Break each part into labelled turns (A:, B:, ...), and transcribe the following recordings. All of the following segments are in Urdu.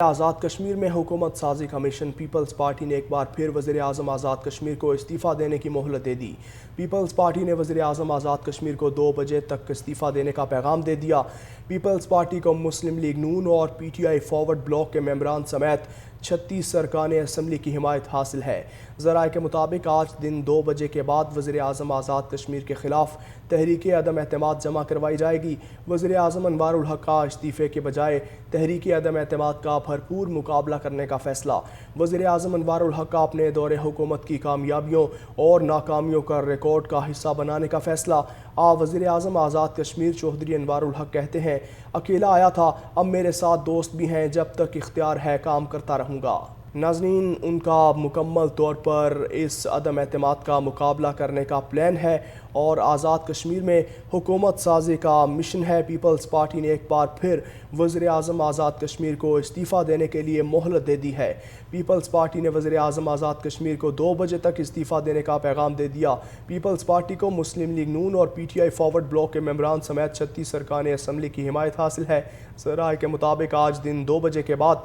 A: آزاد کشمیر میں حکومت سازی کا مشن پیپلز پارٹی نے ایک بار پھر وزیر اعظم آزاد کشمیر کو استعفیٰ دینے کی مہلت دے دی۔ پیپلز پارٹی نے وزیر اعظم آزاد کشمیر کو 2 بجے تک استعفیٰ دینے کا پیغام دے دیا۔ پیپلز پارٹی کو مسلم لیگ نون اور P T I forward block کے ممبران سمیت 36 ارکان اسمبلی کی حمایت حاصل ہے۔ ذرائع کے مطابق آج دن 2 بجے کے بعد وزیر اعظم آزاد کشمیر کے خلاف تحریک عدم اعتماد جمع کروائی جائے گی۔ وزیر اعظم انوار الحق کا استعفے کے بجائے تحریک عدم اعتماد کا بھرپور مقابلہ کرنے کا فیصلہ۔ وزیر اعظم انوار الحق کا اپنے دور حکومت کی کامیابیوں اور ناکامیوں کا ریکارڈ کا حصہ بنانے کا فیصلہ۔ وزیر اعظم آزاد کشمیر چوہدری انوار الحق کہتے ہیں، اکیلا آیا تھا، اب میرے ساتھ دوست بھی ہیں، جب تک اختیار ہے کام کرتا رہوں گا۔ ناظرین، ان کا مکمل طور پر اس عدم اعتماد کا مقابلہ کرنے کا پلان ہے اور آزاد کشمیر میں حکومت سازی کا مشن ہے۔ پیپلز پارٹی نے ایک بار پھر وزیر اعظم آزاد کشمیر کو استعفیٰ دینے کے لیے مہلت دے دی ہے۔ پیپلز پارٹی نے وزیر اعظم آزاد کشمیر کو 2 بجے تک استعفیٰ دینے کا پیغام دے دیا۔ پیپلز پارٹی کو مسلم لیگ نون اور P T I forward block کے ممبران سمیت 36 ارکان اسمبلی کی حمایت حاصل ہے۔ ذرائع کے مطابق آج دن 2 بجے کے بعد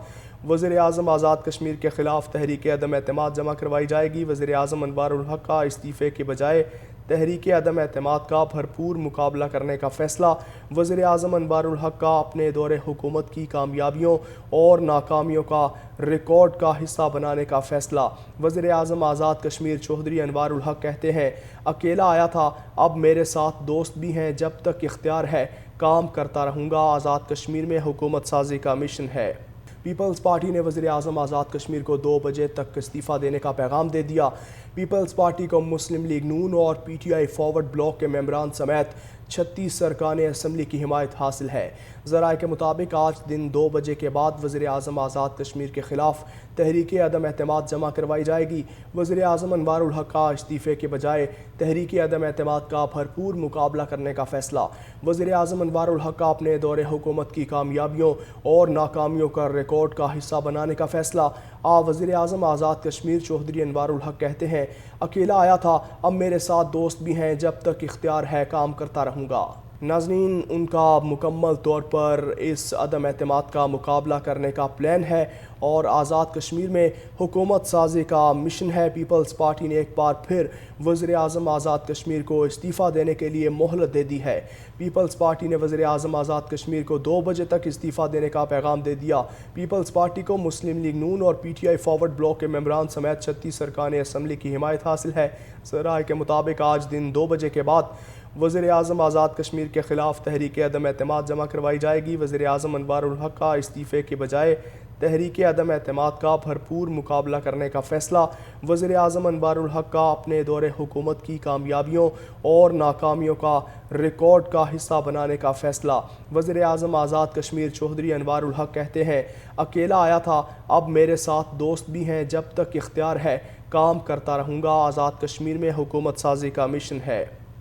A: وزیر اعظم آزاد کشمیر کے خلاف تحریک عدم اعتماد جمع کروائی جائے گی۔ وزیر اعظم انوار الحق کا استعفے کے بجائے تحریک عدم اعتماد کا بھرپور مقابلہ کرنے کا فیصلہ۔ وزیر اعظم انوار الحق کا اپنے دور حکومت کی کامیابیوں اور ناکامیوں کا ریکارڈ کا حصہ بنانے کا فیصلہ۔ وزیر اعظم آزاد کشمیر چوہدری انوار الحق کہتے ہیں، اکیلا آیا تھا، اب میرے ساتھ دوست بھی ہیں، جب تک اختیار ہے کام کرتا رہوں گا۔ آزاد کشمیر میں حکومت سازی کا مشن ہے۔ پیپلز پارٹی نے وزیر اعظم آزاد کشمیر کو 2 بجے تک استعفیٰ دینے کا پیغام دے دیا۔ پیپلز پارٹی کو مسلم لیگ نون اور P T I forward block کے ممبران سمیت 36 ارکان اسمبلی کی حمایت حاصل ہے۔ ذرائع کے مطابق آج دن 2 بجے کے بعد وزیر اعظم آزاد کشمیر کے خلاف تحریک عدم اعتماد جمع کروائی جائے گی۔ وزیر اعظم انوار الحق کا استعفے کے بجائے تحریک عدم اعتماد کا بھرپور مقابلہ کرنے کا فیصلہ۔ وزیر اعظم انوار الحق کا اپنے دور حکومت کی کامیابیوں اور ناکامیوں کا ریکارڈ کا حصہ بنانے کا فیصلہ۔ وزیر اعظم آزاد کشمیر چوہدری انوار الحق کہتے ہیں، اکیلا آیا تھا، اب میرے ساتھ دوست بھی ہیں، جب تک اختیار ہے کام کرتا رہوں گا۔ ناظرین، ان کا مکمل طور پر اس عدم اعتماد کا مقابلہ کرنے کا پلان ہے اور آزاد کشمیر میں حکومت سازی کا مشن ہے۔ پیپلز پارٹی نے ایک بار پھر وزیر اعظم آزاد کشمیر کو استعفیٰ دینے کے لیے مہلت دے دی ہے۔ پیپلز پارٹی نے وزیر اعظم آزاد کشمیر کو 2 بجے تک استعفیٰ دینے کا پیغام دے دیا۔ پیپلز پارٹی کو مسلم لیگ نون اور P T I forward block کے ممبران سمیت 36 ارکان اسمبلی کی حمایت حاصل ہے۔ ذرائع کے مطابق آج دن 2 بجے کے بعد وزیر اعظم آزاد کشمیر کے خلاف تحریک عدم اعتماد جمع کروائی جائے گی۔ وزیر اعظم انوار الحق کا استعفے کے بجائے تحریک عدم اعتماد کا بھرپور مقابلہ کرنے کا فیصلہ۔ وزیر اعظم انوار الحق کا اپنے دور حکومت کی کامیابیوں اور ناکامیوں کا ریکارڈ کا حصہ بنانے کا فیصلہ۔ وزیر اعظم آزاد کشمیر چوہدری انوار الحق کہتے ہیں، اکیلا آیا تھا، اب میرے ساتھ دوست بھی ہیں، جب تک اختیار ہے کام کرتا رہوں گا۔ آزاد کشمیر میں حکومت سازی کا مشن ہے۔